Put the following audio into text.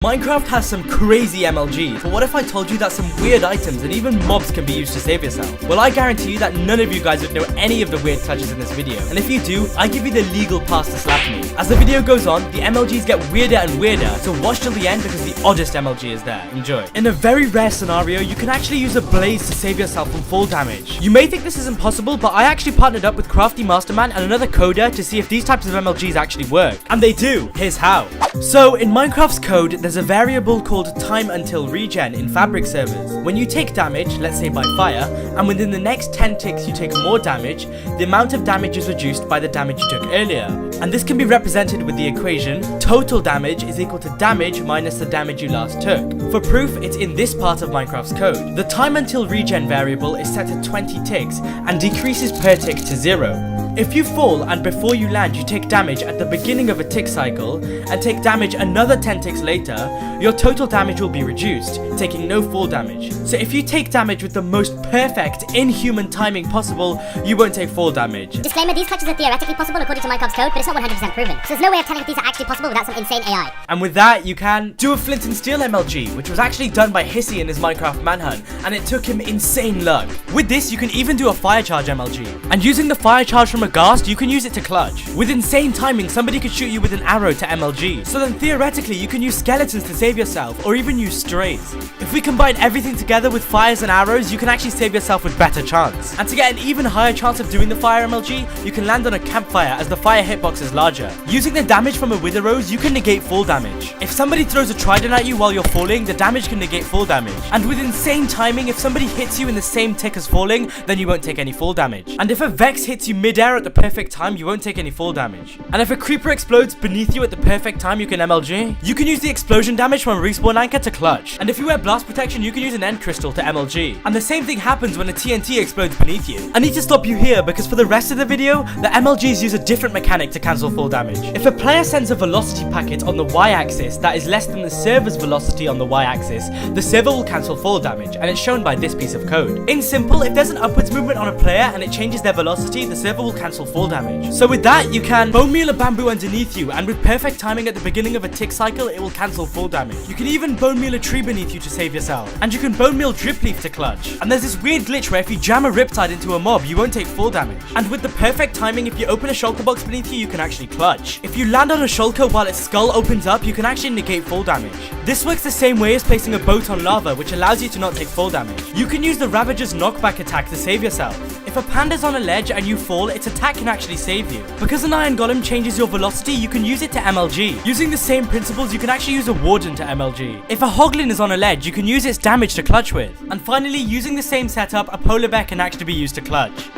Minecraft has some crazy MLGs, but what if I told you that some weird items and even mobs can be used to save yourself? Well, I guarantee you that none of you guys would know any of the weird touches in this video, and if you do, I give you the legal pass to slap me. As the video goes on, the MLGs get weirder and weirder, so watch till the end because the oddest MLG is there. Enjoy. In a very rare scenario, you can actually use a blaze to save yourself from fall damage. You may think this is impossible, but I actually partnered up with Crafty Masterman and another coder to see if these types of MLGs actually work. And they do. Here's how. So, in Minecraft's code, there's a variable called time until regen in Fabric servers. When you take damage, let's say by fire, and within the next 10 ticks you take more damage, the amount of damage is reduced by the damage you took earlier. And this can be represented with the equation, total damage is equal to damage minus the damage you last took. For proof, it's in this part of Minecraft's code. The time until regen variable is set to 20 ticks and decreases per tick to 0. If you fall and before you land you take damage at the beginning of a tick cycle and take damage another 10 ticks later, your total damage will be reduced, taking no fall damage. So if you take damage with the most perfect, inhuman timing possible, you won't take fall damage. Disclaimer, these touches are theoretically possible according to Minecraft's code, but it's not 100% proven. So there's no way of telling if these are actually possible without some insane AI. And with that, you can do a flint and steel MLG, which was actually done by Hissy in his Minecraft manhunt, and it took him insane luck. With this, you can even do a fire charge MLG. And using the fire charge from a ghast, you can use it to clutch. With insane timing, somebody could shoot you with an arrow to MLG. So then theoretically, you can use skeletons to save yourself, or even use strays. If we combine everything together with fires and arrows, you can actually save yourself with better chance. And to get an even higher chance of doing the fire MLG, you can land on a campfire as the fire hitbox is larger. Using the damage from a wither rose, you can negate fall damage. If somebody throws a trident at you while you're falling, the damage can negate fall damage. And with insane timing, if somebody hits you in the same tick as falling, then you won't take any fall damage. And if a Vex hits you mid-air at the perfect time, you won't take any fall damage. And if a creeper explodes beneath you at the perfect time, you can MLG. You can use the explosion damage from a respawn anchor to clutch. And if you wear blast protection, you can use an end crystal to MLG. And the same thing happens when a TNT explodes beneath you. I need to stop you here because for the rest of the video, the MLGs use a different mechanic to cancel fall damage. If a player sends a velocity packet on the y-axis that is less than the server's velocity on the y-axis, the server will cancel fall damage, and it's shown by this piece of code. In simple, if there's an upwards movement on a player and it changes their velocity, the server will cancel fall damage. So with that, you can bone meal a bamboo underneath you, and with perfect timing at the beginning of a tick cycle, it will cancel fall damage. You can even bone meal a tree beneath you to save yourself, and you can bone meal drip leaf to clutch. And there's this weird glitch where if you jam a riptide into a mob, you won't take fall damage. And with the perfect timing, if you open a shulker box beneath you, you can actually clutch. If you land on a shulker while its skull opens up, you can actually negate fall damage. This works the same way as placing a boat on lava, which allows you to not take fall damage. You can use the Ravager's knockback attack to save yourself. If a panda's on a ledge and you fall, its attack can actually save you. Because an iron golem changes your velocity, you can use it to MLG. Using the same principles, you can actually use a warden to MLG. If a hoglin is on a ledge, you can use its damage to clutch with. And finally, using the same setup, a polar bear can actually be used to clutch.